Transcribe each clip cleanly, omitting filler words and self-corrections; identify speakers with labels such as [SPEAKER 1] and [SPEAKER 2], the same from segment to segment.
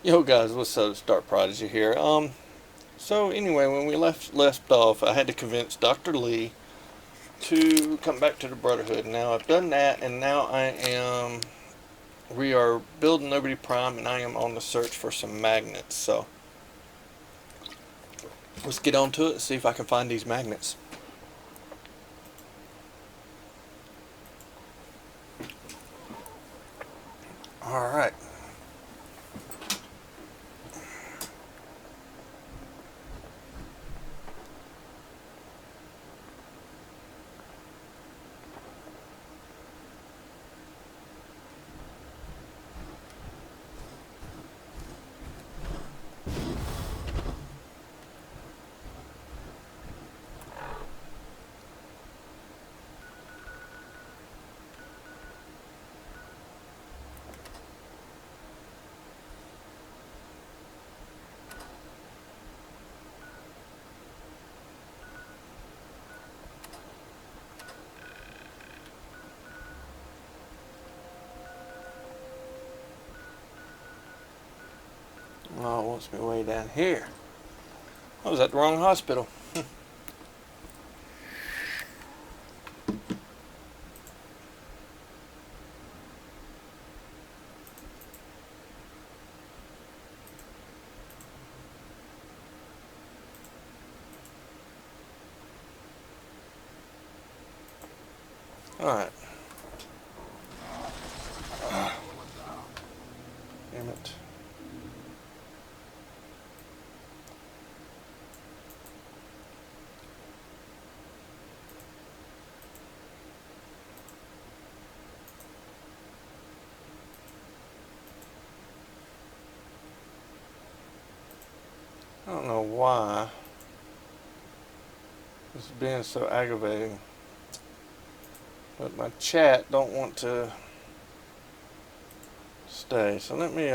[SPEAKER 1] Yo guys, what's up? Start Prodigy here. So anyway, when we left off, I had to convince Dr. Lee to come back to the Brotherhood. Now I've done that, and now we are building Liberty Prime, and I am on the search for some magnets. So let's get on to it and see if I can find these magnets. All right. Oh, it wants me way down here. I was at the wrong hospital. All right. Damn it. I don't know why this is being so aggravating, but my chat don't want to stay. So let me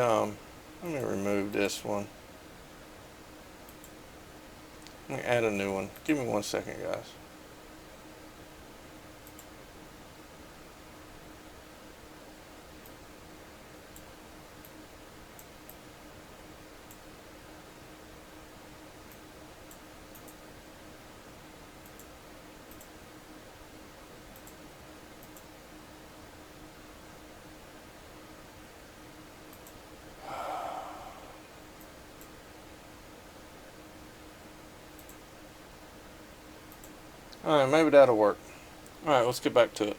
[SPEAKER 1] remove this one. Let me add a new one. Give me 1 second, guys. Alright, maybe that'll work. Alright, let's get back to it.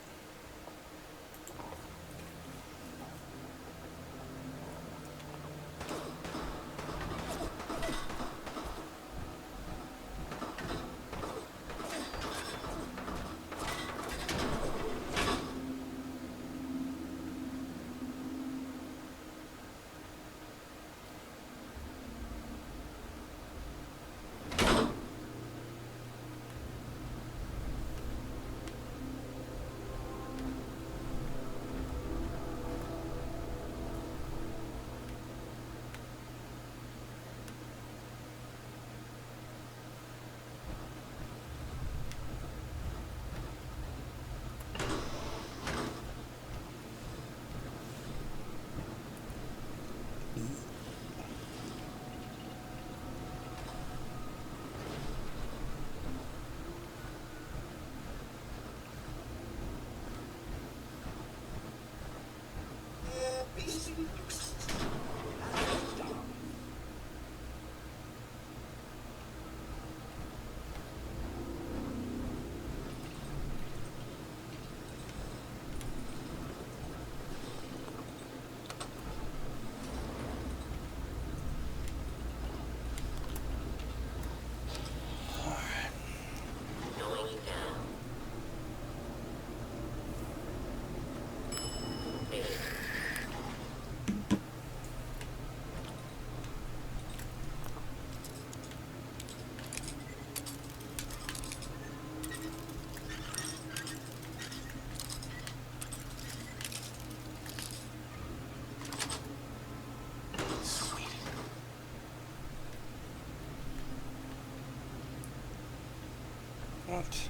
[SPEAKER 1] What?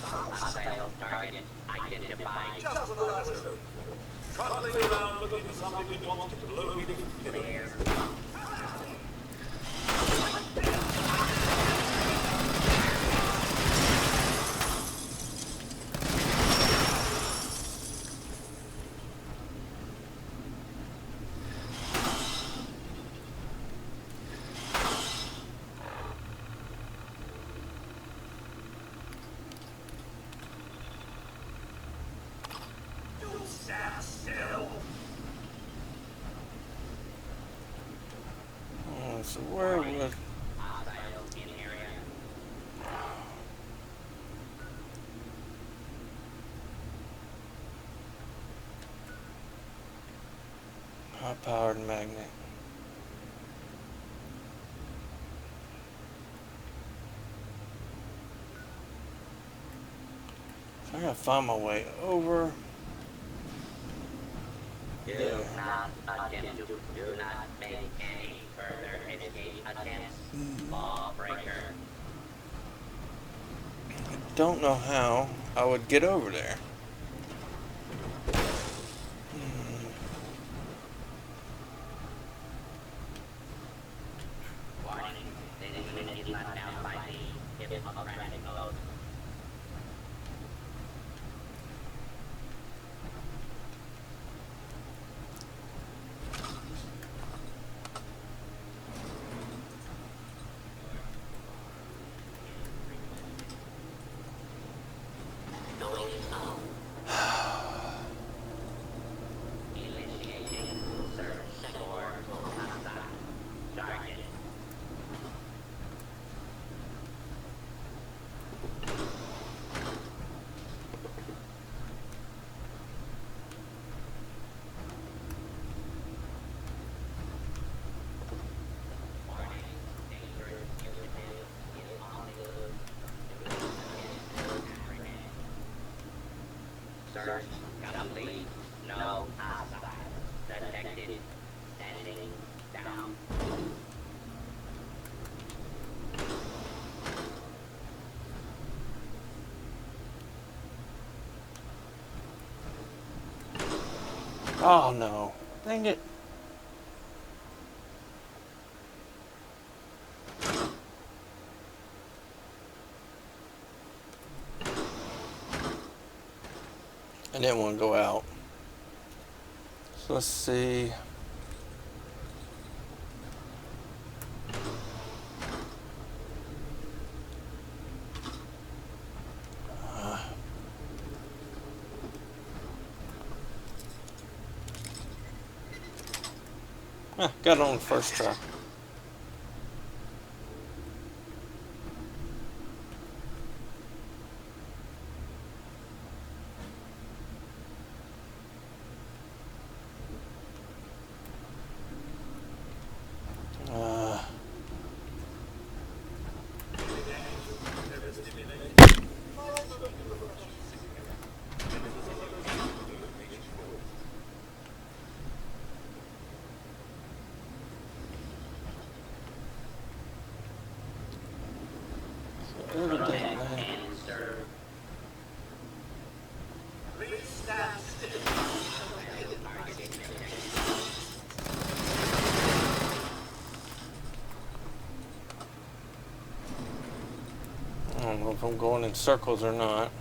[SPEAKER 2] Hostile target identified.
[SPEAKER 3] Trotting around looking for something we want to blow me to
[SPEAKER 2] Clear.
[SPEAKER 3] stand still.
[SPEAKER 1] So where was...
[SPEAKER 2] Hostile in area.
[SPEAKER 1] High-powered magnet. So I gotta find my way over.
[SPEAKER 2] Do not attempt to do not make any further escape attempts. Lawbreaker.
[SPEAKER 1] Don't know how I would get over there.
[SPEAKER 2] Warning. This unit is not bound by the hippocratic oath. Initiating search for hostile target. Warning. Dangerous unit is on the loose. Search complete. No hostile detected. Standing down.
[SPEAKER 1] Oh no. Dang it. I didn't want to go out. So let's see. Got it on the first try. Evidently.
[SPEAKER 2] And serve.
[SPEAKER 3] Please stand still.
[SPEAKER 1] I don't know if I'm going in circles or not.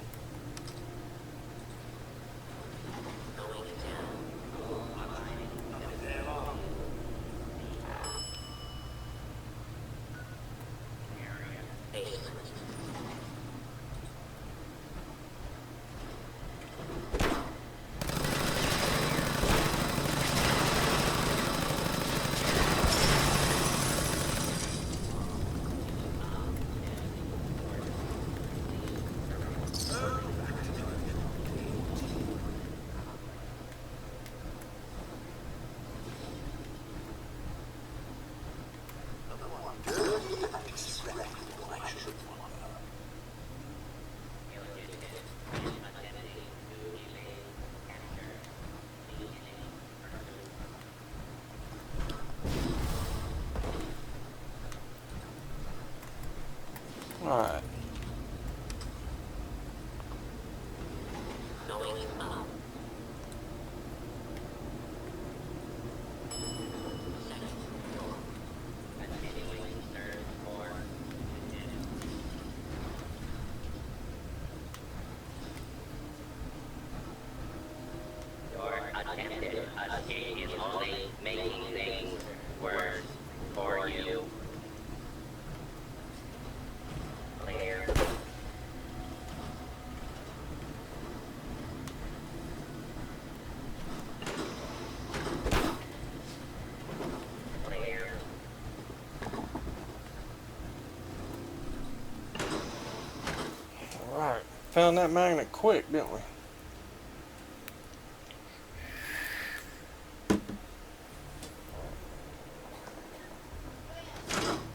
[SPEAKER 1] Found that magnet quick, didn't we?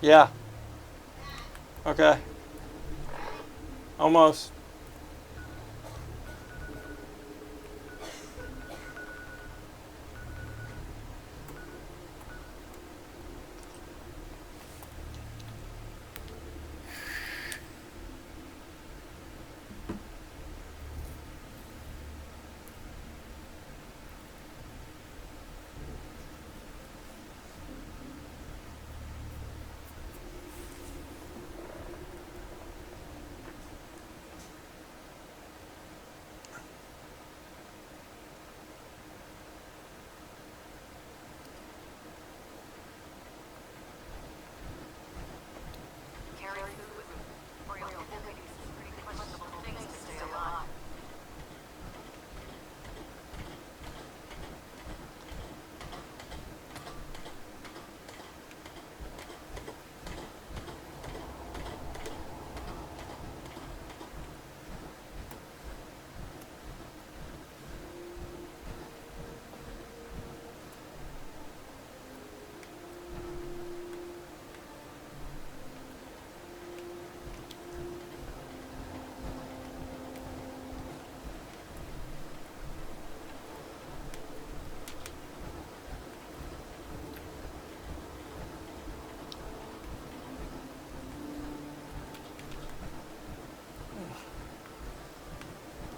[SPEAKER 1] Yeah. Okay. Almost.
[SPEAKER 4] Carry food with you, or you'll only do some pretty questionable things to stay alive.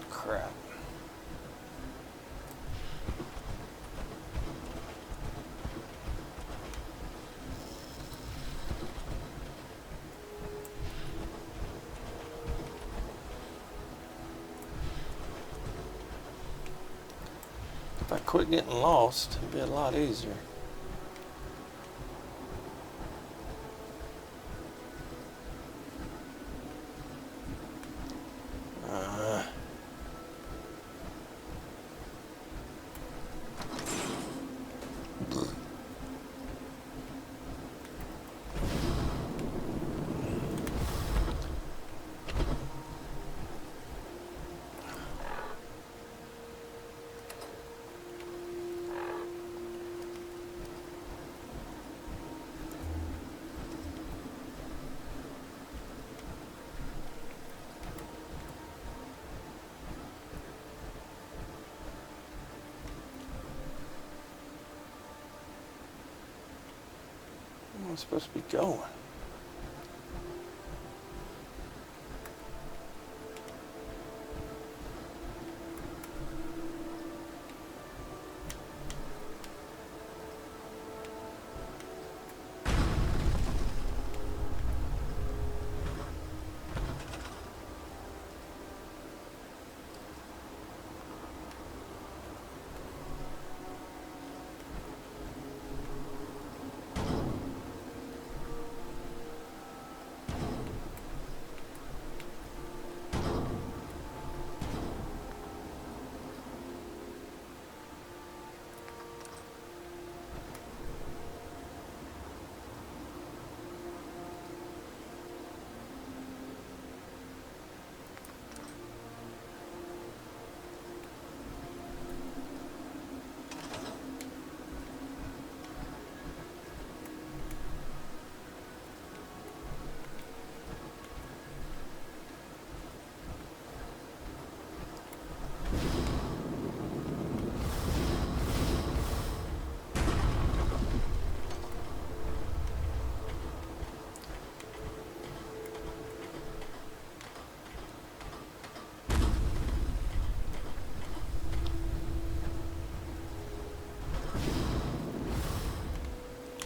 [SPEAKER 1] Crap. If I quit getting lost, it'd be a lot easier. Where am I supposed to be going?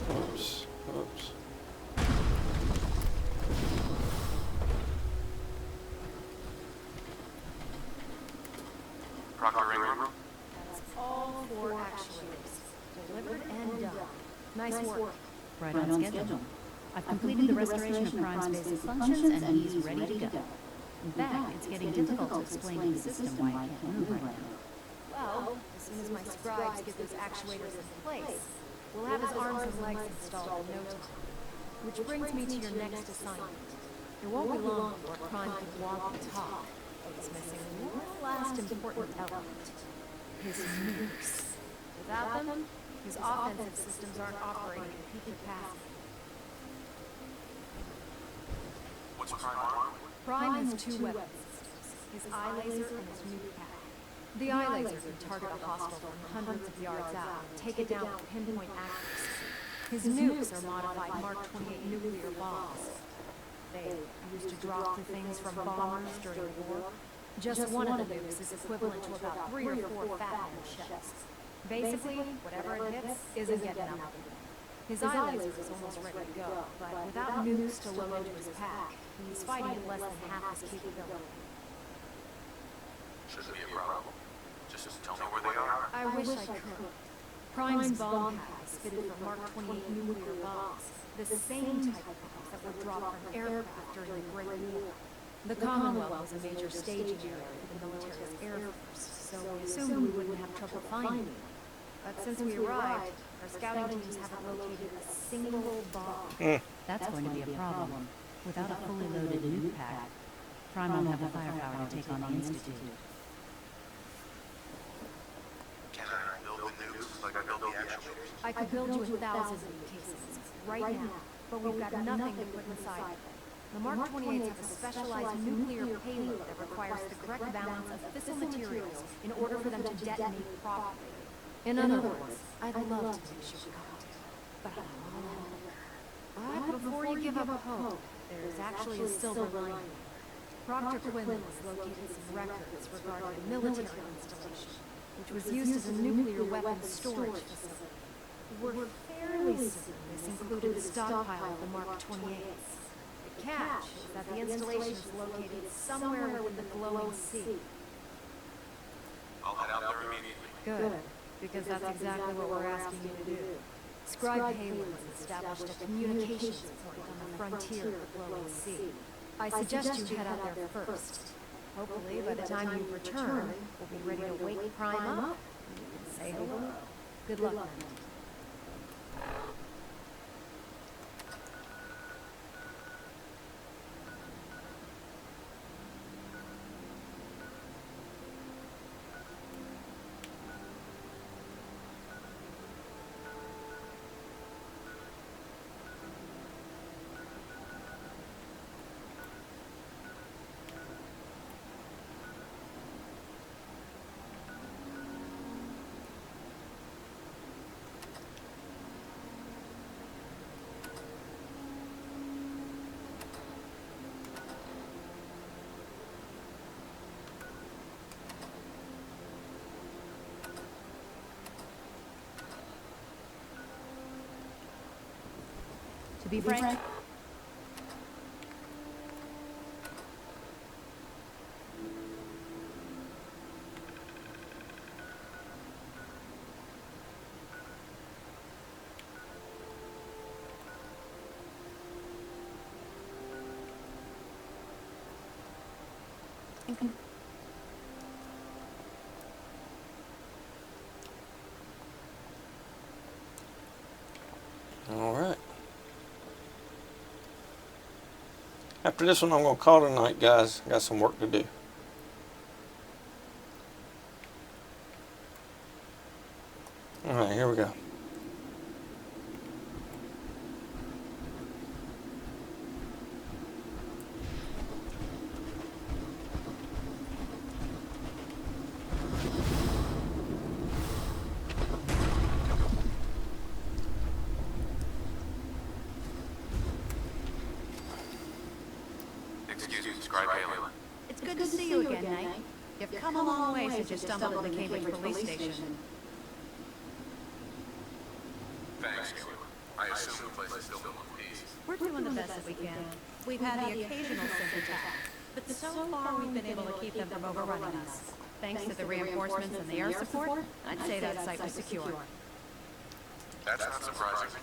[SPEAKER 1] Oops. Oops.
[SPEAKER 5] Proctor Ingram?
[SPEAKER 6] That's all 4 actuators, delivered and done. Nice work.
[SPEAKER 7] Right on schedule. I've completed the restoration of Prime's basic functions, and he's ready to go. In fact, it's getting difficult to explain to the system why I can't move right now.
[SPEAKER 6] Well, as soon as my scribes get those actuators in place, we'll have his arms and legs installed in no time. Which brings me to your next assignment. It won't be long before Prime can walk and talk. he's missing one last important element. His nukes. Without them, his offensive systems aren't operating at peak capacity.
[SPEAKER 3] What's Prime armed with?
[SPEAKER 6] Prime has two weapon systems, his eye laser and his nuke pad. The eye laser can target a hostile from hundreds of yards out and take it down with pinpoint accuracy. His nukes are modified Mark 28 nuclear bombs. They used to drop the things from bombers during the war. Just one of the nukes is equivalent to about 3 or 4 Fat Man shells. Basically, whatever it hits isn't getting out of it. His eye laser is almost ready to go, but without nukes to load into his pack, he's fighting at less than half his capability.
[SPEAKER 3] Shouldn't be a problem. Just tell me where they are.
[SPEAKER 6] I wish I could. Prime's bomb pad is fitted for Mark 28 nuclear bombs, the same type of bombs that were dropped from aircraft during the Great War. The Commonwealth was a major staging area for the military's air force, so we assumed we wouldn't have trouble finding them. But since we arrived, our scouting teams haven't located a single bomb.
[SPEAKER 7] That's going to be a problem. Without a fully loaded nuke pad, Prime won't have the firepower to take on the Institute.
[SPEAKER 3] Can I build the nukes like I built the actuators?
[SPEAKER 6] I could build you 1,000 of these cases right now, but we've got nothing to put inside them. The Mark 28s have a specialized nuclear payload that requires the correct balance of fissile materials in order for them to detonate properly. In other words, I'd love to make sure cocktail, but I'm all over. But before you give up hope, there is actually a silver lining. Proctor Quinlan has located some records regarding a military installation, which was used as a nuclear weapons storage facility. We're fairly certain this included a stockpile of the Mark 28s. The catch is that the installation is located somewhere with the glowing sea.
[SPEAKER 3] I'll head out there immediately.
[SPEAKER 6] Good, because that's exactly what we're asking you to do. Scribe Palin has established a communications point on the frontier of the glowing sea. I suggest you head out there first. Hopefully, by the time you return, we'll be ready to wake Prime up and you can say hello. Good luck, man.
[SPEAKER 7] To be frank,
[SPEAKER 1] All right. After this one, I'm going to call it a night, guys. Got some work to do. All right, here we go.
[SPEAKER 3] Excuse me, Scribe Palin.
[SPEAKER 7] it's good to see you again, Knight. You've come a long way since you stumbled in the Cambridge police station.
[SPEAKER 3] Thanks, Gillian. I assume the place is still in one piece.
[SPEAKER 7] We're doing the best that we can. We've had the occasional synth attack, but so far we've been able to keep them from overrunning us. Thanks to the reinforcements and the air support, I'd say that site was secure.
[SPEAKER 3] That's not surprising.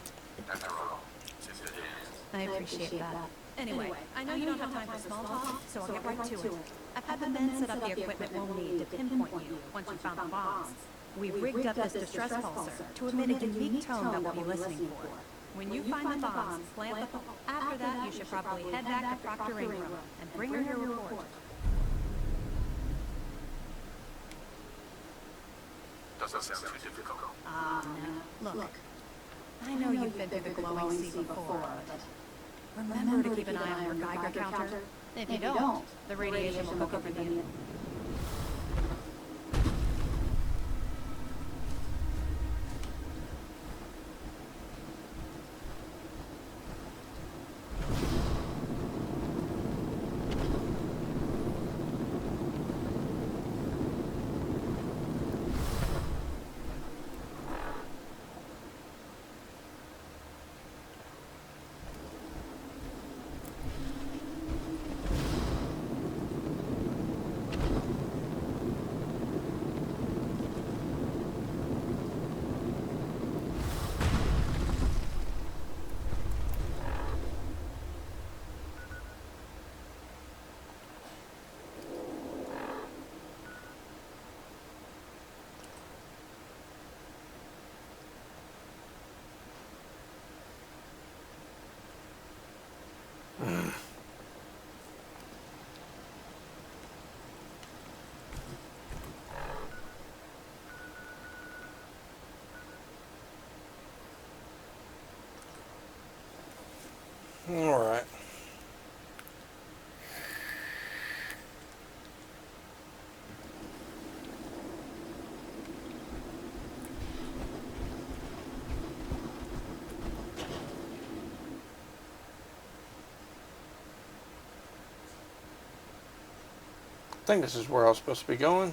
[SPEAKER 3] After all, it's in good hands.
[SPEAKER 7] I appreciate that. Anyway, I know you don't have time for small talk, so I'll get right to it. I've had the men set up the equipment we'll need to pinpoint you once you found the bombs. We've rigged up this distress pulsar to emit a unique tone that we'll be listening for. When you find the bombs, plant the... After that, you should probably head back to Proctor Ingram and bring her your report.
[SPEAKER 3] Doesn't sound too difficult.
[SPEAKER 7] No. Look, I know you've been through the glowing sea before, but remember to keep an eye on your Geiger counter. If you don't, the radiation will cook over the unit.
[SPEAKER 1] All right. I think this is where I was supposed to be going.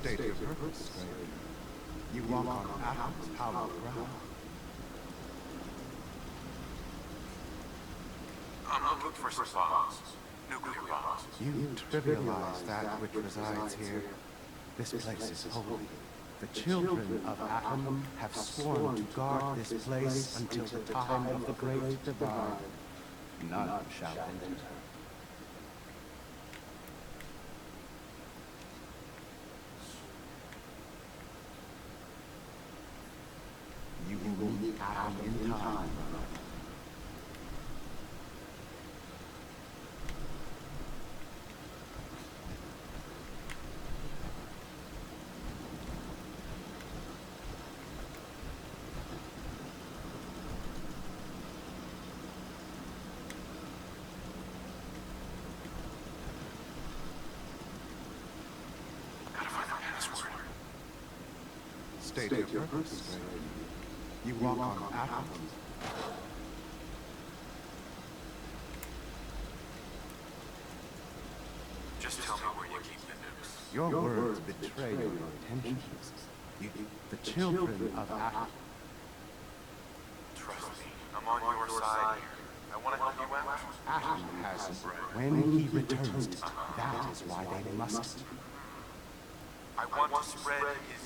[SPEAKER 5] State your purpose, Stranger. You walk on Atom's hallowed ground.
[SPEAKER 3] I'm looking for some bombs. Nuclear bombs.
[SPEAKER 5] You trivialize that which resides here. This place is holy. The children of Atom have sworn to guard this place until the time of the Great Divide. None shall enter. You will meet Atom in time.
[SPEAKER 3] Gotta find the password.
[SPEAKER 5] State your purpose, Stranger. You walk on atoms.
[SPEAKER 3] Just tell me where you keep the nukes.
[SPEAKER 5] Your words betray your intentions. The children of Atom.
[SPEAKER 3] Trust me, I'm on your side here. I want to help you out.
[SPEAKER 5] Atom has when he returns. That is why they must.
[SPEAKER 3] I want to spread his,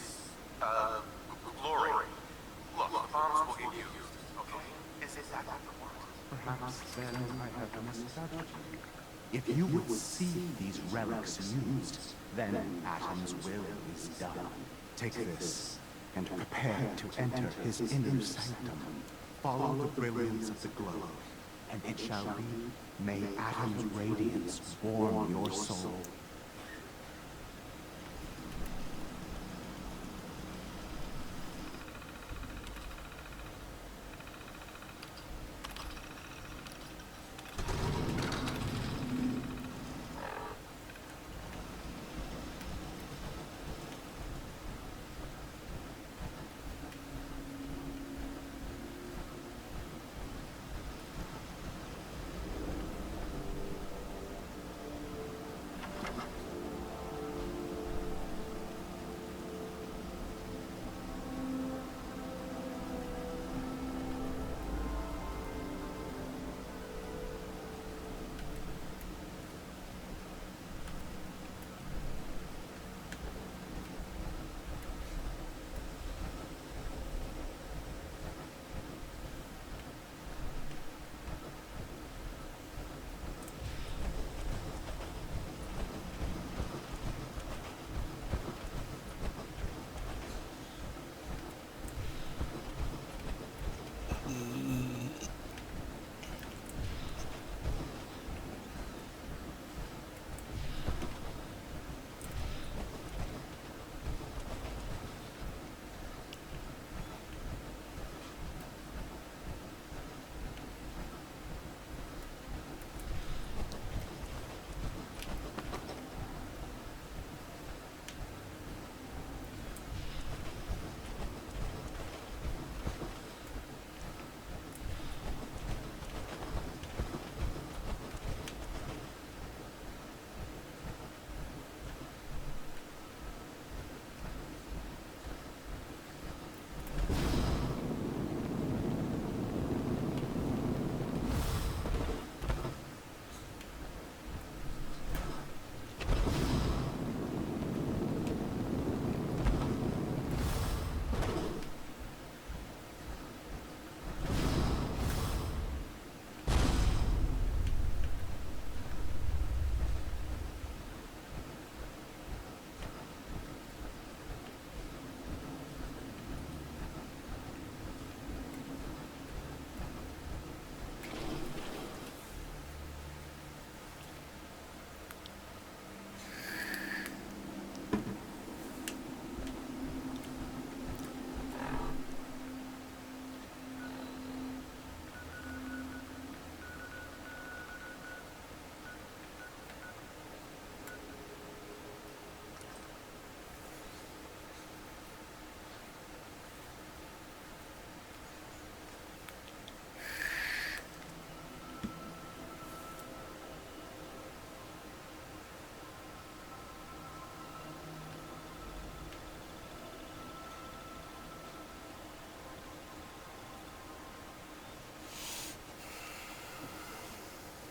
[SPEAKER 3] glory. Look, the bombs will get used, okay? Is that what you want?
[SPEAKER 5] Perhaps then I have misjudged you. If you would see these relics used, then Atom's will is done. Take this, and prepare to enter his inner sanctum. Follow the brilliance of the glow, and it shall be, may Atom's radiance warm your soul.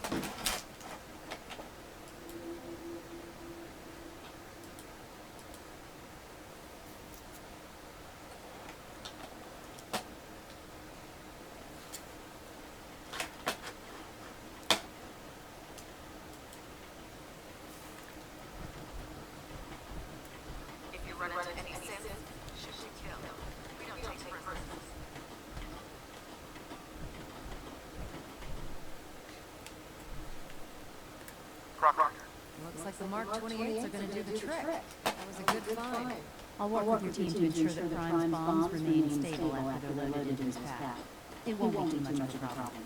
[SPEAKER 4] If you run into any Sims, shoot to kill. We don't take prisoners.
[SPEAKER 3] Proctor.
[SPEAKER 6] Looks like the Mark 28s are gonna do the trick. That was a good find.
[SPEAKER 7] I'll work with your team to ensure that Prime's bombs remain stable after they're loaded into his pack. It won't be too much of a problem.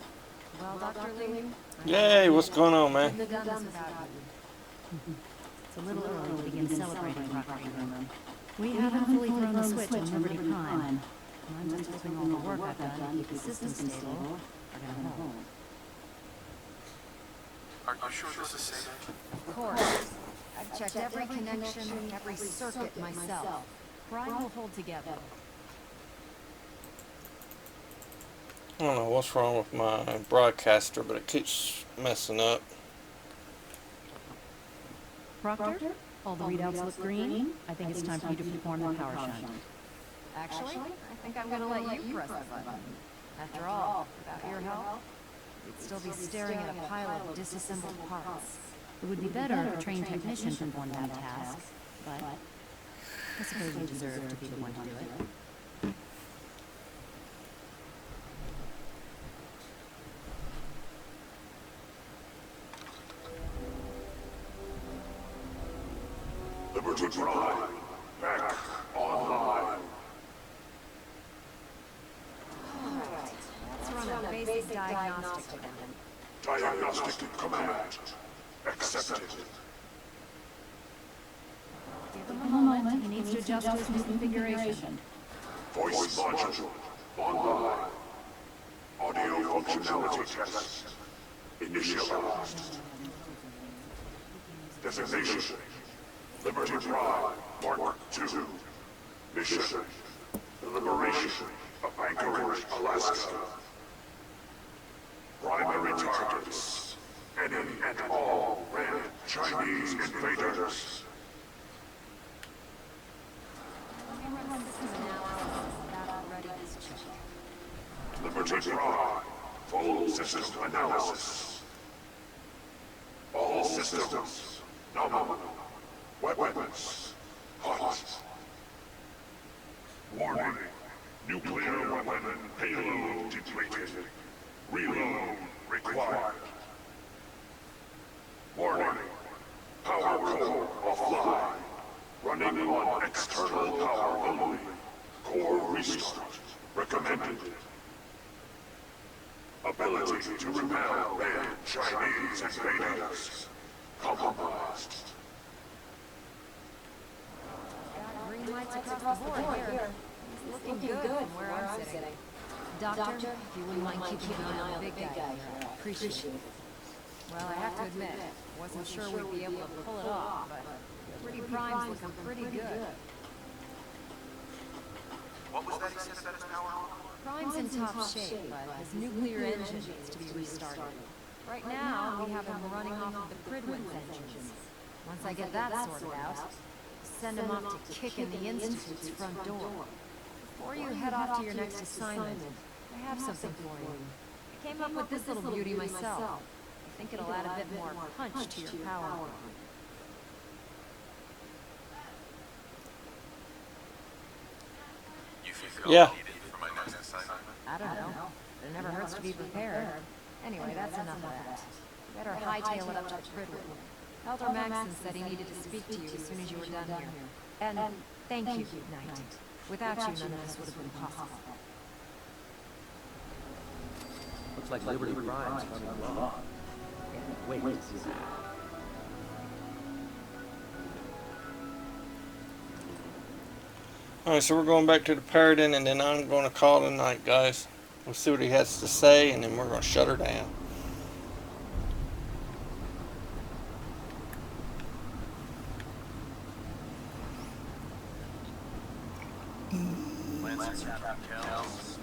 [SPEAKER 6] Well, Dr. Lee,
[SPEAKER 1] Yay, what's going on, man?
[SPEAKER 6] couldn't have done this without you.
[SPEAKER 7] It's a little early to begin celebrating, Proctor Ingram. We haven't fully thrown the switch on Liberty Prime. I'm just hoping all the work I've done to keep the system stable are gonna hold.
[SPEAKER 3] Are you sure this is safe?
[SPEAKER 6] Of course. I've checked every connection, every circuit myself. Prime will hold together.
[SPEAKER 1] I don't know what's wrong with my broadcaster, but it keeps messing up.
[SPEAKER 7] Proctor? All the readouts look green. I think it's time for you to perform the power shunt.
[SPEAKER 6] Actually, I think I'm gonna let you press the button. After all, without your help, we'd still be staring at a pile of disassembled parts.
[SPEAKER 7] It would be better if a trained technician performed that task, but I suppose you deserve to be the one to do it.
[SPEAKER 3] Liberty Prime, back online.
[SPEAKER 6] Let's run a basic diagnostic for them.
[SPEAKER 3] Diagnostic command accepted.
[SPEAKER 7] Give him a moment. He needs to adjust to his new configuration.
[SPEAKER 3] Voice module online. Audio functionality test initialized. Designation: Liberty Prime Mark II. Mission: the liberation of Anchorage, Alaska. Primary targets: any and all red Chinese invaders. Liberty Prime full system analysis. All systems nominal. Weapons hot. Warning: nuclear weapon payload depleted. Reload required. Warning: power core offline. Running on external power only. Core restart recommended. Ability to repel red Chinese invaders compromised.
[SPEAKER 6] Green lights across the board here. It's looking good from where I'm sitting. Doctor, if you wouldn't mind keeping an eye on the big guy here, I'd appreciate it. Well, I have to admit, wasn't sure we'd be able to pull it off, but Liberty Prime's looking pretty good.
[SPEAKER 3] What was that he said about his power?
[SPEAKER 6] Prime's in top shape, but his nuclear engine needs to be restarted. Right now, we have him running off of the Pridwin's engines. Once I get that sorted out, send him off to kick in the Institute's front door. Before you head off to your next assignment, I have something for you. I came up with this little beauty myself. I think it'll add a bit more punch to your power.
[SPEAKER 3] You think
[SPEAKER 1] Yeah.
[SPEAKER 3] I'll need it for my next assignment?
[SPEAKER 6] I don't know. It never hurts to be prepared. Anyway, that's enough of that. Better hightail it up to Pridwin. Elder Maxson said he needed to speak to you as soon as you were done here. And thank you, Knight. Without you, none of this would have been possible.
[SPEAKER 8] Looks like Liberty Prime's coming along. Wait to see that.
[SPEAKER 1] Alright, so we're going back to the Paradin, and then I'm going to call it a night, guys. We'll see what he has to say, and then we're going to shut her down.
[SPEAKER 3] Lancer Captain Kells.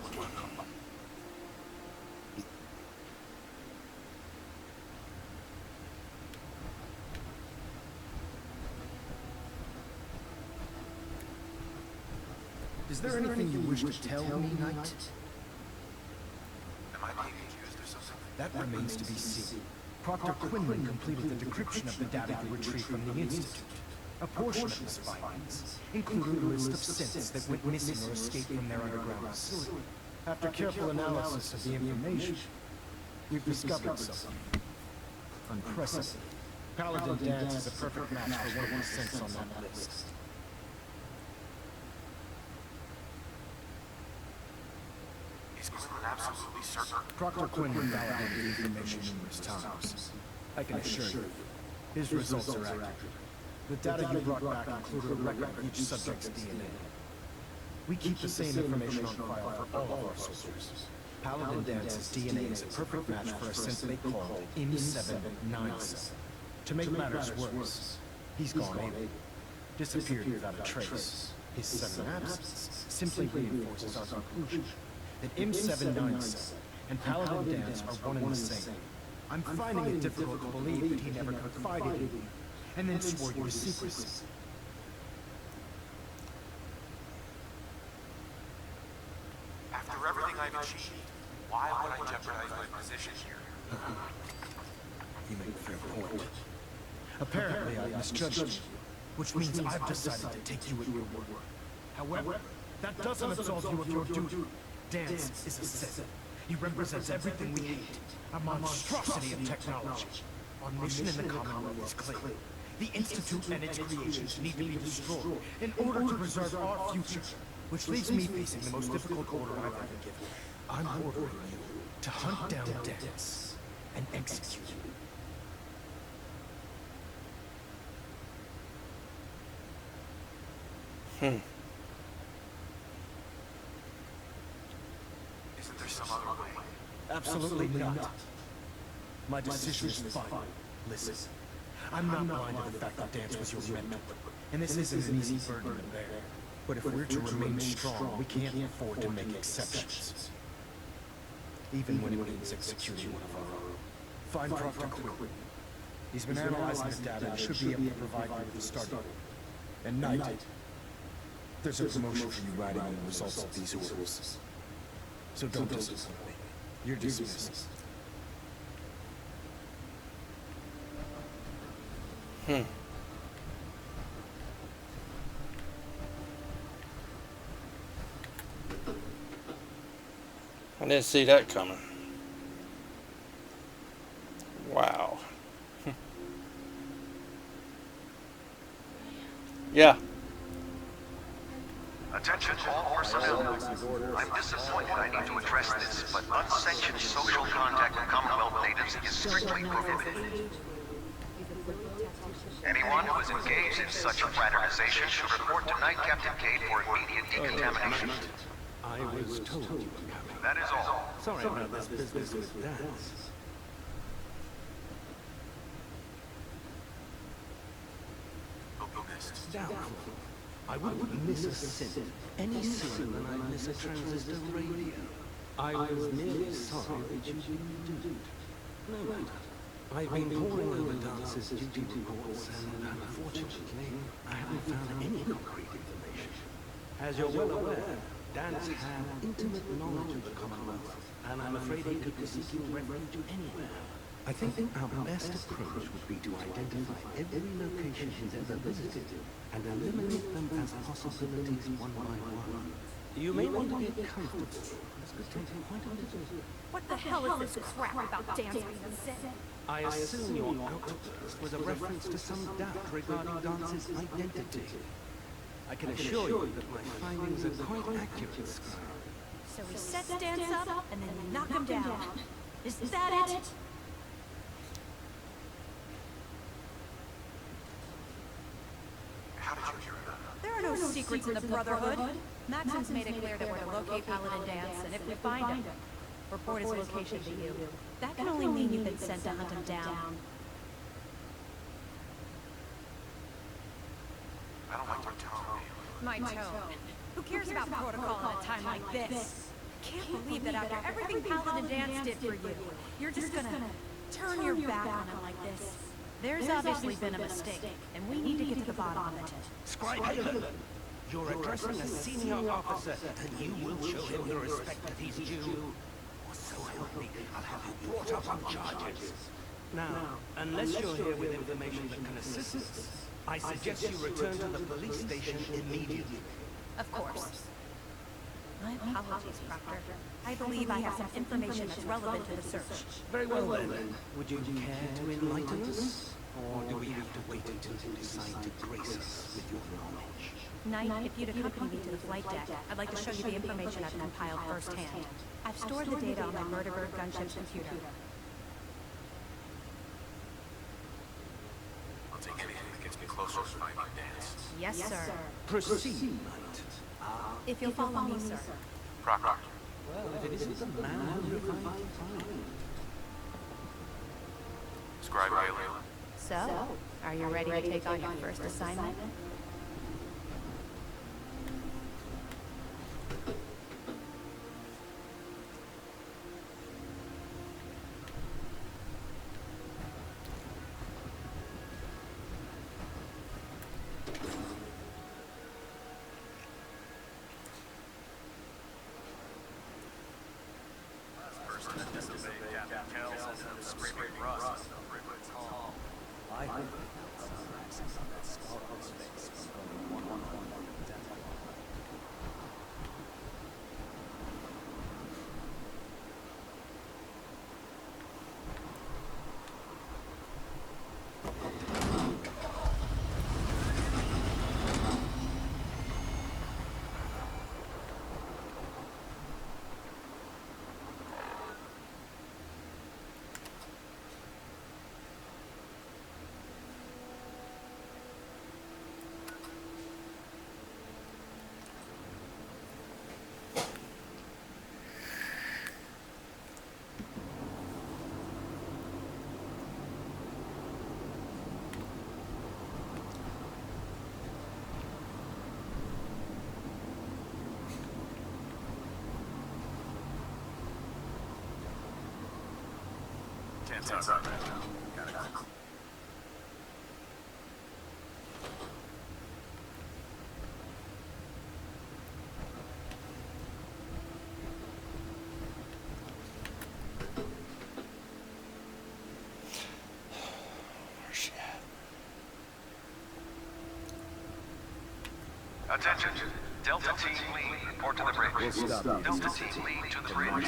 [SPEAKER 5] Is there anything you wish to tell me, Knight?
[SPEAKER 3] Am I being accused of something?
[SPEAKER 5] That remains to be seen. Proctor Quinlan completed the decryption of the data you retrieved from the Institute. A portion of his findings included a list of synths that went missing or escaped from their underground facility. After careful analysis of the information, we've discovered something unprecedented. Paladin Dance is a perfect match for one of the synths on that list.
[SPEAKER 3] Is Quinlan absolutely certain?
[SPEAKER 5] Proctor Quinlan validated the information numerous times. I can assure you, his results are accurate. The data you brought back included a record of each subject's DNA. We keep the same information on file for all of our soldiers. Paladin Dance's DNA is a perfect match for a synth they call M797. To make matters worse, he's gone AWOL, disappeared without a trace. His sudden absence simply reinforces our conclusion that M797 and Paladin Dance are one and the same. I'm finding it difficult to believe that he never confided in you, and then swore you to secrecy.
[SPEAKER 3] After everything I've achieved, why would I jeopardize my position here?
[SPEAKER 5] You make a fair point. Apparently, I misjudged you, which means I've decided to take you at your word. However, that doesn't absolve you of your duty. Dance is a Sith. He represents everything we hate, a monstrosity of technology. Our mission in the Commonwealth is clear. The Institute and its creations need to be destroyed in order to preserve our future, which leaves me facing the most difficult order I've ever given. I'm ordering you to hunt down Dance and execute him.
[SPEAKER 3] Isn't there some other way?
[SPEAKER 5] Absolutely not. My decision is final. Listen, I'm not blind to the fact that Dance was your mentor, and this isn't an easy burden to bear. But if we're to remain strong, we can't afford to make exceptions. Even when it means executing one of our own. Find Proctor Quinlan. He's been analyzing the data and should be able to provide you with a start. And Knight, there's a promotion for you riding on the results of these orders. So don't disappoint me. You're dismissed.
[SPEAKER 1] I didn't see that coming. Wow. Yeah.
[SPEAKER 9] Attention all personnel. I'm disappointed I need to address this, but unsanctioned social contact with Commonwealth natives is strictly prohibited. Anyone who is engaged in such fraternization should report to Knight Captain Cade for immediate decontamination.
[SPEAKER 5] I was told you were coming.
[SPEAKER 9] That is all.
[SPEAKER 5] Sorry about this business with Dance.
[SPEAKER 3] You'll be missed.
[SPEAKER 10] Doubtful. I wouldn't miss a synth any sooner than I miss a transistor radio. I was merely sorry that you didn't do it. No matter. I've been poring over Dance's duty reports, and unfortunately, I haven't found any concrete information. As you're well aware, Dance had intimate knowledge of the Commonwealth, and I'm afraid he could be seeking refuge anywhere. I think our best approach would be to identify every location he's ever visited, and eliminate them as possibilities one by one. You may want to get comfortable. This could take quite a little.
[SPEAKER 6] What the hell is this crap about Dance being a Sith?
[SPEAKER 10] I assume your outburst was a reference to some doubt regarding Dance's identity. I can assure you that my findings are quite accurate, Scribe.
[SPEAKER 6] So he sets Dance up, and then you knock him down. Is that it?
[SPEAKER 3] How did you hear about it?
[SPEAKER 6] There are no secrets in the Brotherhood. Maxim's made it clear that we're to locate Paladin Dance, and if we find him, report his location to you. That can only mean you've been sent to hunt him down.
[SPEAKER 3] I don't like your tone.
[SPEAKER 6] My tone. Who cares about protocol at a time like this? Can't believe that after everything Paladin Dance did for you, you're just gonna turn your back on him like this. There's obviously been a mistake, and we need to get to the bottom of it.
[SPEAKER 10] Scribe Haven! You're addressing a senior officer, and you will show him the respect that he's due. Or so help me, I'll have you brought up on charges. Now, unless you're here with information that can assist us, I suggest you return to the police station immediately.
[SPEAKER 7] Of course. My apologies, Proctor. I believe I have some information that's relevant to the search.
[SPEAKER 10] Very well then. Would you care to enlighten us? Or do we have to wait until you decide to grace us with your knowledge?
[SPEAKER 7] Knight, if you'd accompany me to the flight deck, I'd like to show you the information I've compiled firsthand. I've stored the data on my Vertibird gunship's computer.
[SPEAKER 3] I'll take anything that gets me closer to finding Dance.
[SPEAKER 7] Yes, sir.
[SPEAKER 10] Proceed, Knight.
[SPEAKER 7] If you'll follow me, sir.
[SPEAKER 3] Proctor.
[SPEAKER 10] Well, if it isn't the man who refined fire.
[SPEAKER 3] Scribe Bailey.
[SPEAKER 7] So, are you ready to take on your first assignment?
[SPEAKER 3] Tense up, man. Got it.
[SPEAKER 1] Where's she at?
[SPEAKER 9] Attention. Delta Team Lead, report to the bridge. Delta Team Lead to the bridge.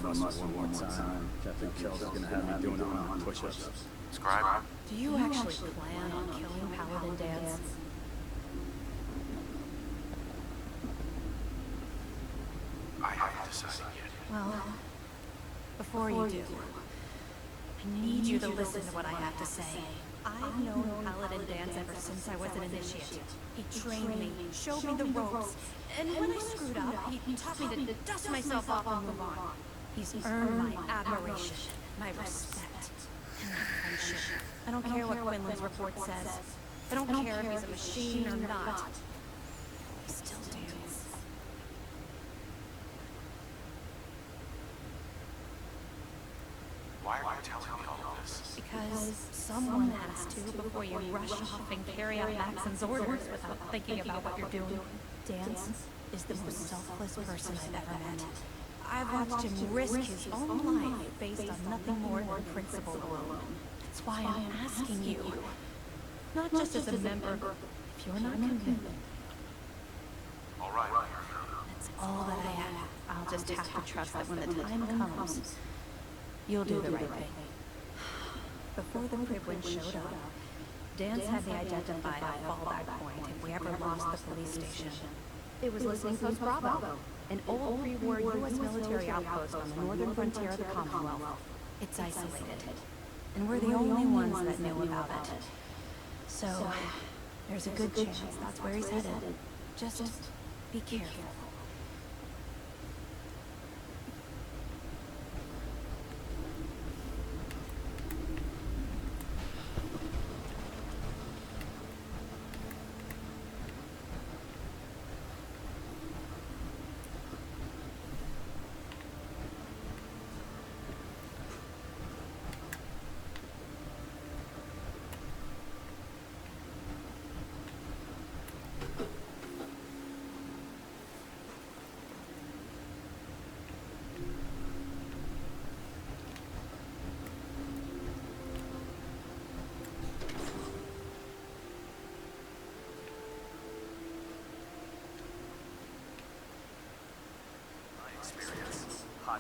[SPEAKER 5] From us one more time. Captain Kells is gonna have me doing 100 push-ups.
[SPEAKER 3] Scribe.
[SPEAKER 7] Do you actually plan on killing Paladin Dance?
[SPEAKER 3] I haven't decided yet.
[SPEAKER 7] Well, before you do, I need you to listen to what I have to say. I've known Paladin Dance ever since I was an initiate. He trained me, showed me the ropes, and when I screwed up, he taught me to dust myself off and move on. He's earned my admiration, my respect, and my friendship. I don't care what Quinlan's report says. I don't care if he's a machine or not. He still Dance.
[SPEAKER 3] Why are you telling me all of this?
[SPEAKER 7] Because someone has to before you rush off and carry out Maxon's orders without thinking about what you're doing. Dance is the most selfless person I've ever met. I've watched him risk his own life based on nothing more than principle alone. That's why I'm asking you. Not just as a member, if you're not convinced.
[SPEAKER 3] All right.
[SPEAKER 7] That's all that I have. I'll just have to trust that when the time comes, you'll do the right thing. Before the Pribwin showed up, Dance had me identify a fallback point if we ever lost the police station. It was Listening Post Bravo, an old pre-war U.S. military outpost on the northern frontier of the Commonwealth. It's isolated, and we're the only ones that knew about it. So, there's a good chance that's where he's headed. Just be careful.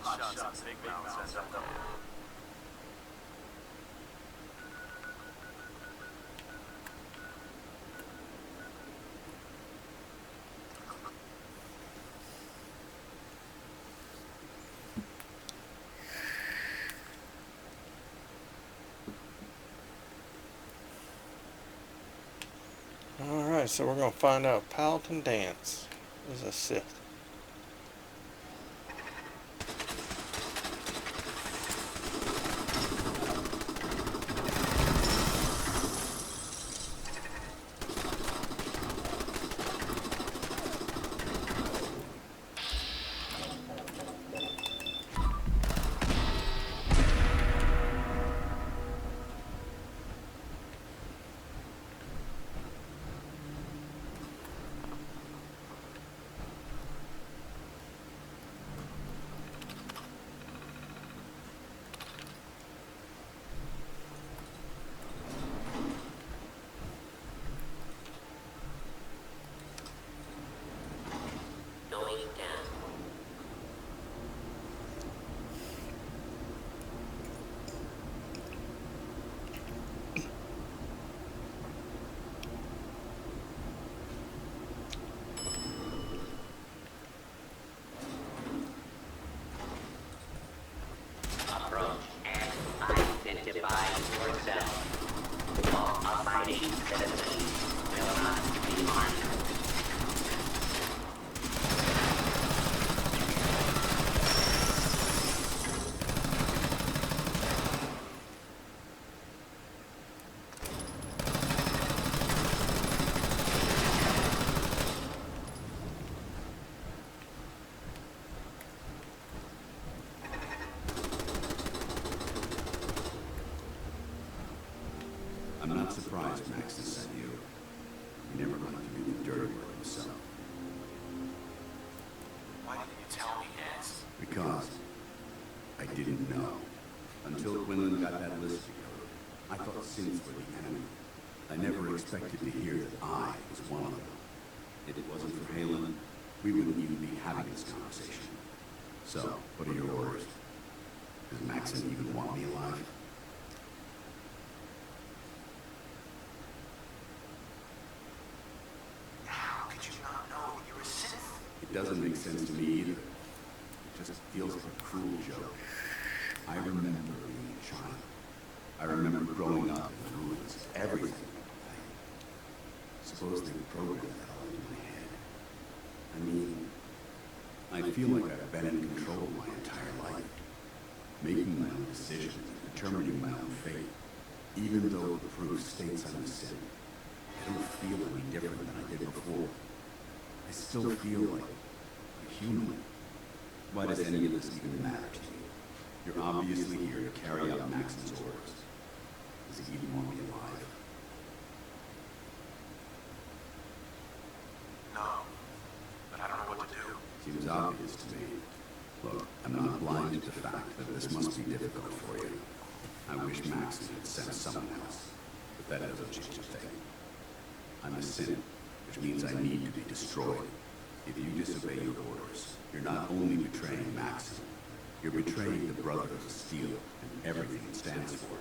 [SPEAKER 3] hot shots and big mouths end up there.
[SPEAKER 1] Alright, so we're going to find out if Paladin Danse is a Sith.
[SPEAKER 2] Going down. Approach and identify yourself. All abiding citizens will not be harmed.
[SPEAKER 11] I'm not surprised Maxon sent you. He never liked to do the dirty work himself.
[SPEAKER 3] Why didn't you tell me, Nance?
[SPEAKER 11] Because I didn't know. Until Quinlan got that list together, I thought Sins were the enemy. I never expected to hear that I was one of them. If it wasn't for Halen, we wouldn't even be having this conversation. So, what are your orders? Does Maxon even want me alive?
[SPEAKER 3] How could you not know you were a Sith?
[SPEAKER 11] It doesn't make sense to me either. It just feels like a cruel joke. I remember being a child. I remember growing up in the ruins of everything. Suppose they programmed that all into my head. I mean, I feel like I've been in control my entire life. Making my own decisions, determining my own fate. Even though the proof states I'm a Sith, I don't feel any different than I did before. I still feel like a human. Why does any of this even matter to you? You're obviously here to carry out Maxon's orders. Does he even want me alive?
[SPEAKER 3] No. But I don't know what to do.
[SPEAKER 11] Seems obvious to me. Look, I'm not blind to the fact that this must be difficult for you. I wish Maxon had sent someone else, but that doesn't change a thing. I'm a Sin, which means I need to be destroyed. If you disobey your orders, you're not only betraying Maxon, you're betraying the Brotherhood of Steel and everything it stands for.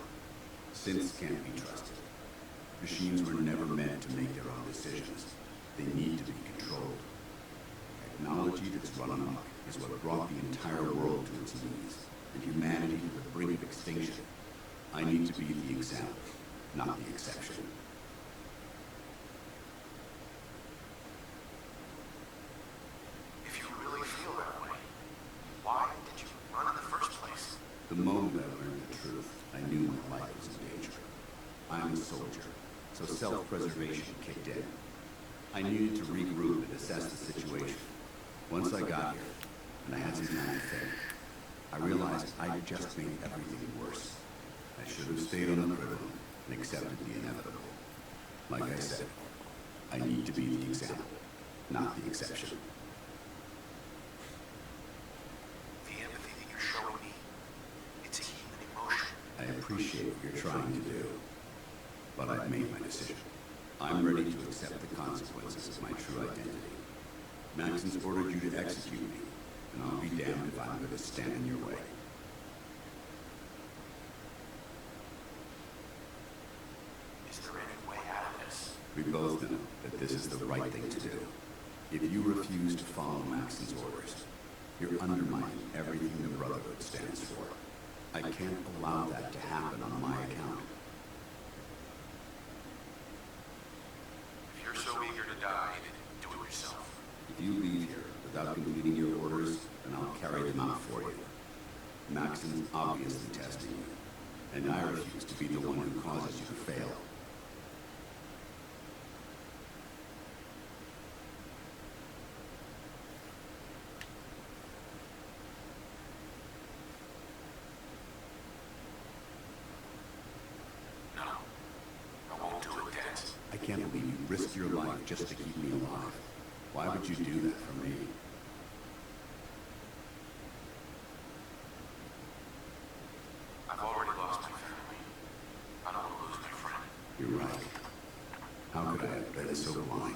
[SPEAKER 11] Sins can't be trusted. Machines were never meant to make their own decisions. They need to be controlled. Technology that's run amok is what brought the entire world to its knees, and humanity to the brink of extinction. I need to be the example, not the exception.
[SPEAKER 3] If you really feel that way, why did you run in the first place?
[SPEAKER 11] The moment I learned the truth, I knew my life was in danger. I'm a soldier, so self-preservation kicked in. I needed to regroup and assess the situation. Once I got here, and I had some time to think, I realized I'd just made everything worse. I should have stayed on the Cribble and accepted the inevitable. Like I said, I need to be the example, not the exception.
[SPEAKER 3] The empathy that you're showing me, it's a human emotion.
[SPEAKER 11] I appreciate what you're trying to do, but I've made my decision. I'm ready to accept the consequences of my true identity. Maxon's ordered you to execute me, and I'll be damned if I'm going to stand in your way.
[SPEAKER 3] Is there any way out of this?
[SPEAKER 11] We both know that this is the right thing to do. If you refuse to follow Maxon's orders, you're undermining everything the Brotherhood stands for. I can't allow that to happen on my account.
[SPEAKER 3] If you're so eager to die, do it yourself.
[SPEAKER 11] If you leave here without completing your orders, then I'll carry them out for you. Maxon's obviously testing you, and I refuse to be the one who causes you to fail.
[SPEAKER 3] No, I won't do it, Dance.
[SPEAKER 11] I can't believe you risked your life just to keep me alive. Why would you do that for me?
[SPEAKER 3] I've already lost my family. I don't want to lose my friend.
[SPEAKER 11] You're right. How could I have been so blind?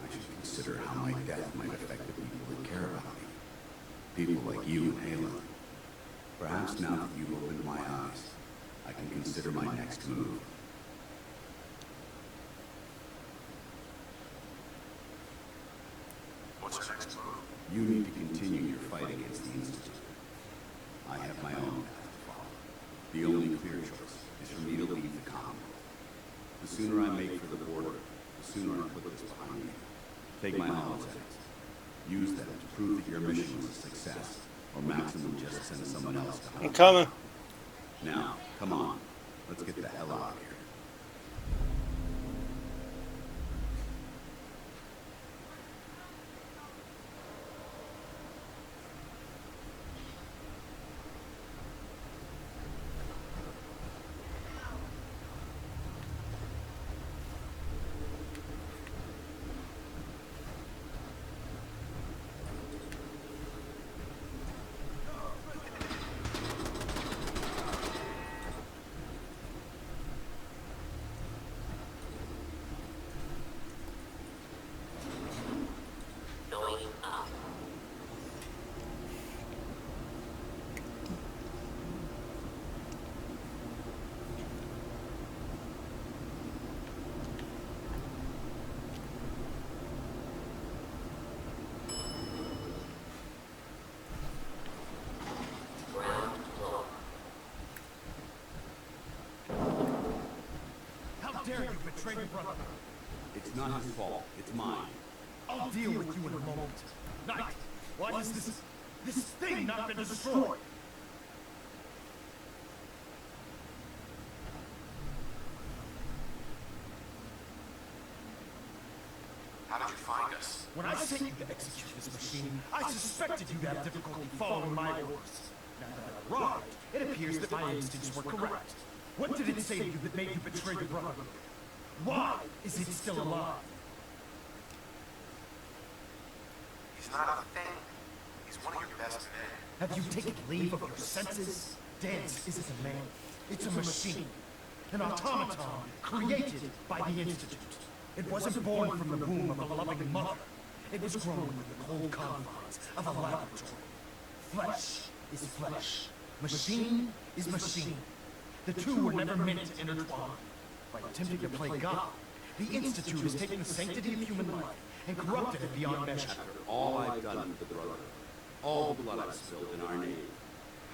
[SPEAKER 11] I should consider how my death might affect the people that care about me. People like you and Halen. Perhaps now that you've opened my eyes, I can consider my next move.
[SPEAKER 3] What's our next move?
[SPEAKER 11] You need to continue your fight against the Institute. I have my own path to follow. The only clear choice is for me to leave the Commonwealth. The sooner I make for the border, the sooner I put this behind me. Take my holosets. Use them to prove that your mission was a success, or Maxon will just send someone else to hunt.
[SPEAKER 1] I'm coming.
[SPEAKER 11] Now, come on. Let's get the hell out of here.
[SPEAKER 2] Going up. Ground floor.
[SPEAKER 12] How dare you betray your brother?
[SPEAKER 11] It's not his fault. It's mine.
[SPEAKER 12] I'll deal with you in a moment. Knight, why has this thing not been destroyed?
[SPEAKER 3] How did you find us?
[SPEAKER 12] When I sent you to execute this machine, I suspected you'd have difficulty following my orders. Now that I arrived, it appears that my instincts were correct. What did it say to you that made you betray your brother? Why is he still alive?
[SPEAKER 3] He's not a thing. He's one of your best men.
[SPEAKER 12] Have you taken leave of your senses? Dance isn't a man. It's a machine. An automaton created by the Institute. It wasn't born from the womb of a loving mother. It was grown in the cold confines of a laboratory. Flesh is flesh. Machine is machine. The two were never meant to intertwine. By attempting to play God, the Institute has taken the sanctity of human life and corrupted it beyond measure.
[SPEAKER 11] After all I've done with the Brotherhood, all the blood I've spilled in our name,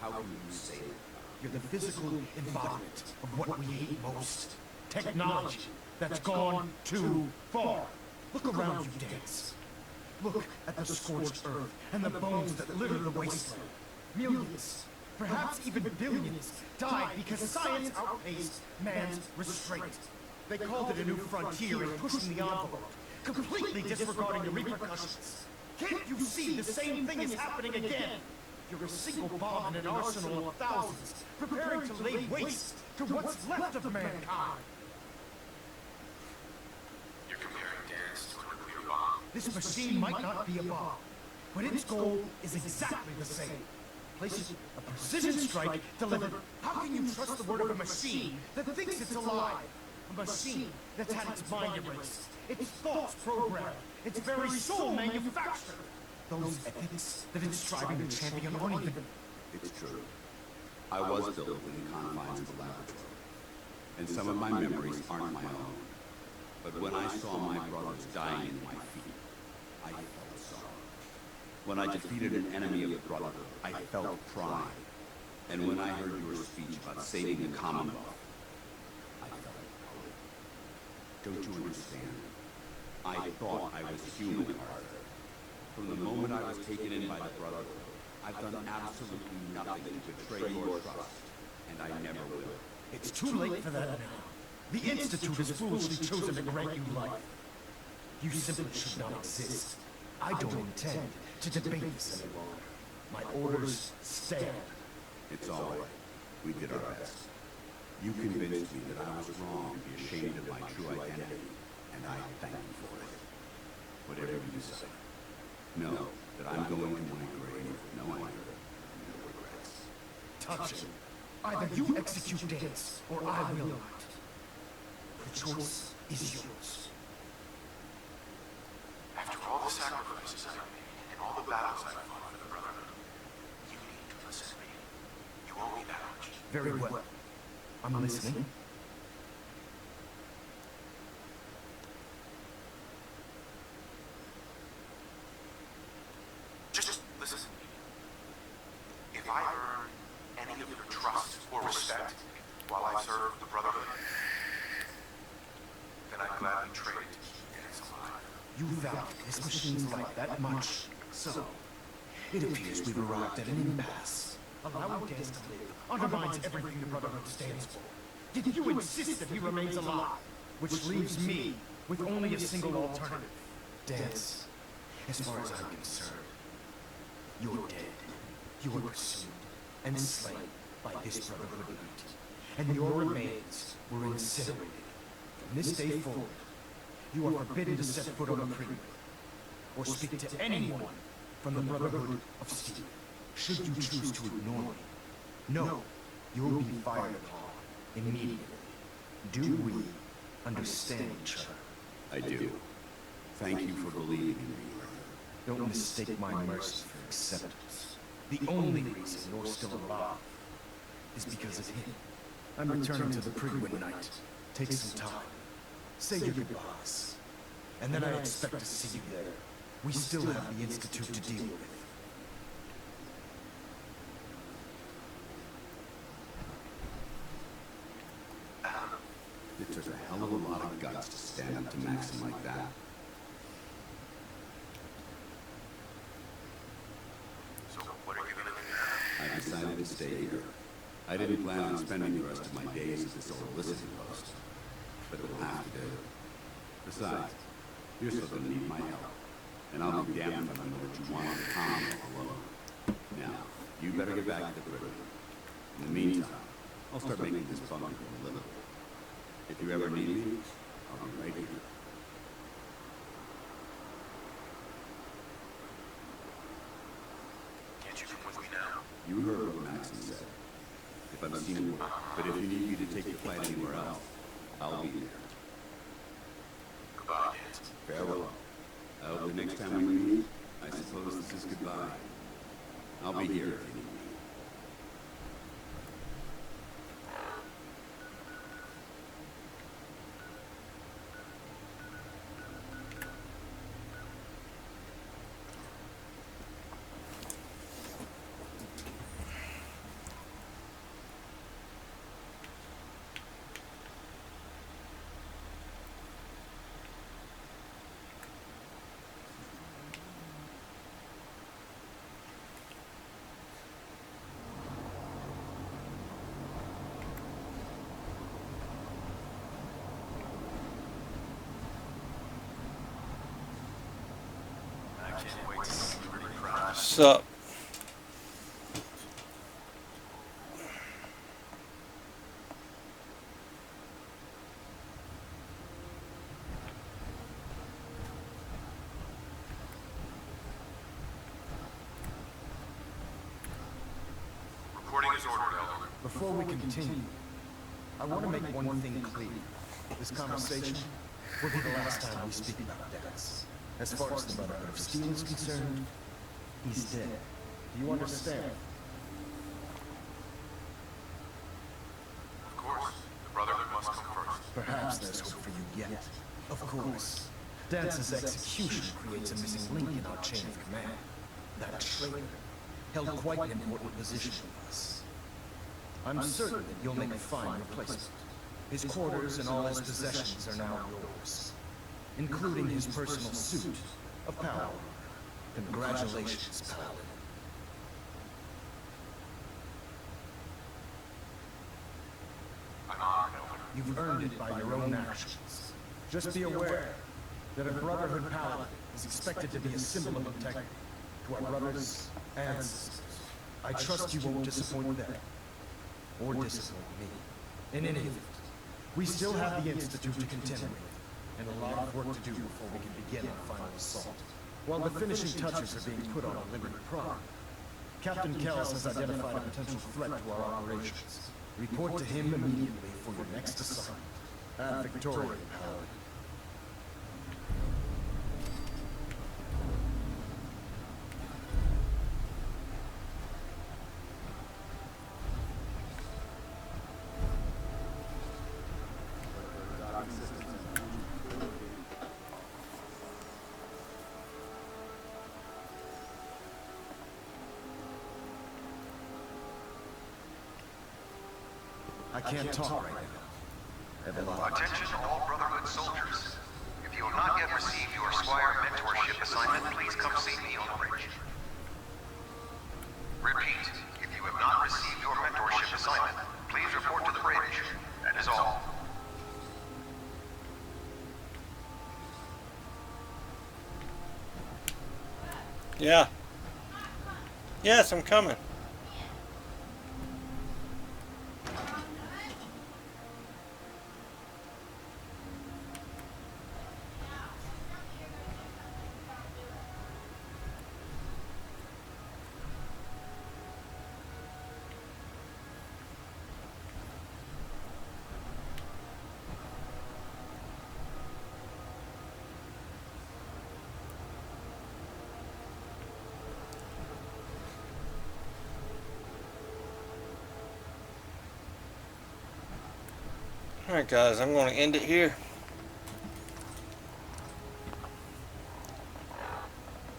[SPEAKER 11] how can you say that?
[SPEAKER 12] You're the physical embodiment of what we hate most. Technology that's gone too far. Look around you, Dance. Look at the scorched earth and the bones that litter the wasteland. Millions, perhaps even billions, died because science outpaced man's restraint. They called it a new frontier and pushing the envelope, completely disregarding the repercussions. Can't you see the same thing is happening again? You're a single bomb in an arsenal of thousands, preparing to lay waste to what's left of mankind.
[SPEAKER 3] You're comparing Dance to a nuclear bomb.
[SPEAKER 12] This machine might not be a bomb, but its goal is exactly the same. Places a precision strike delivered. How can you trust the word of a machine that thinks it's alive? A machine that's had its mind erased, its thoughts programmed, its very soul manufactured. Those ethics that it's striving to champion aren't even...
[SPEAKER 11] It's true. I was built within the confines of the laboratory, and some of my memories aren't my own. But when I saw my brothers dying at my feet, I felt sorrow. When I defeated an enemy of the Brotherhood, I felt pride. And when I heard your speech about saving the Commonwealth, I felt hope. Don't you understand? I thought I was human, Arthur. From the moment I was taken in by the Brotherhood, I've done absolutely nothing to betray your trust, and I never will.
[SPEAKER 12] It's too late for that now. The Institute has foolishly chosen to grant you life. You simply should not exist. I don't intend to debate this any longer. My orders stand.
[SPEAKER 11] It's all right. We did our best. You convinced me that I was wrong to be ashamed of my true identity, and I thank you for it. Whatever you decide, know that I'm going to my grave with no anger, no regrets.
[SPEAKER 12] Touching. Either you execute Dance, or I will not. The choice is yours.
[SPEAKER 3] After all the sacrifices I made and all the battles I fought for the Brotherhood, you need to listen to me. You owe me that much.
[SPEAKER 12] Very well. I'm listening.
[SPEAKER 3] Just listen to me. If I earn any of your trust or respect while I serve the Brotherhood, then I'd gladly trade it to keep Dance alive.
[SPEAKER 12] You value this machine's life that much. So, it appears we've arrived at an impasse. Allowing Dance to live undermines everything the Brotherhood stands for. Yet you insist that he remains alive, which leaves me with only a single alternative. Dance, as far as I'm concerned, you're dead. You were pursued and slain by this Brotherhood knight, and your remains were incinerated. From this day forward, you are forbidden to set foot on the Creed, or speak to anyone from the Brotherhood of Steel. Should you choose to ignore me, no, you will be fired upon immediately. Do we understand each other?
[SPEAKER 11] I do. Thank you for believing in me, Arthur.
[SPEAKER 12] Don't mistake my mercy for acceptance. The only reason you're still alive is because of him. I'm returning to the Prigwin Night. Take some time. Say your goodbyes. And then I expect to see you there. We still have the Institute to deal with.
[SPEAKER 11] It took a hell of a lot of guts to stand up to Maxim like that.
[SPEAKER 3] So what are you gonna do?
[SPEAKER 11] I decided to stay here. I didn't plan on spending the rest of my days at this old listening post, but it'll have to do. Besides, you're still gonna need my help, and I'll be damned if I know what you want to Commonwealth alone. Now, you better get back to the prison. In the meantime, I'll start making this bunker a livable. If you ever need me, I'll be right here.
[SPEAKER 3] Can't you come with me now?
[SPEAKER 11] You heard what Maxim said. If I'm seen, but if you need me to take the fight anywhere else, I'll be there.
[SPEAKER 3] Goodbye, Dance.
[SPEAKER 11] Farewell. I hope the next time we meet, I suppose this is goodbye. I'll be here if you need me.
[SPEAKER 1] Sup?
[SPEAKER 3] Reporting is ordered, Elder.
[SPEAKER 12] Before we continue, I want to make one thing clear. This conversation will be the last time we speak about Dance. As far as the Brotherhood of Steel is concerned, He's dead. Do you understand?
[SPEAKER 3] Of course, the Brotherhood must come first.
[SPEAKER 12] Perhaps there's hope for you yet. Of course. Dance's execution creates a missing link in our chain of command. That traitor held quite an important position with us. I'm certain that you'll make a fine replacement. His quarters and all his possessions are now yours, including his personal suit of power. Congratulations, Paladin.
[SPEAKER 3] I'm honored, Elder.
[SPEAKER 12] You've earned it by your own actions. Just be aware that a Brotherhood Paladin is expected to be a symbol of integrity to our brothers and sisters. I trust you won't disappoint them, or disappoint me. In any event, we still have the Institute to contend with, and a lot of work to do before we can begin our final assault. While the finishing touches are being put on Liberty Prime, Captain Kells has identified a potential threat to our operations. Report to him immediately for your next assignment. Ad Victoriam, Paladin. I can't talk right now.
[SPEAKER 9] Attention all Brotherhood soldiers. If you have not yet received your Squire mentorship assignment, please come see me on the bridge. Repeat, if you have not received your mentorship assignment, please report to the bridge. That is all.
[SPEAKER 1] Yeah. Yes, I'm coming. Alright guys, I'm going to end it here.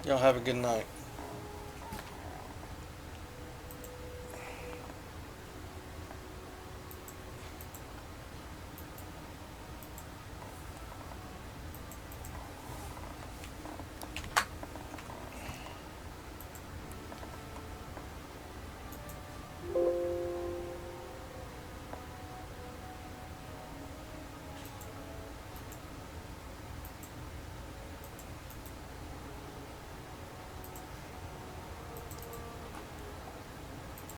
[SPEAKER 1] Y'all have a good night.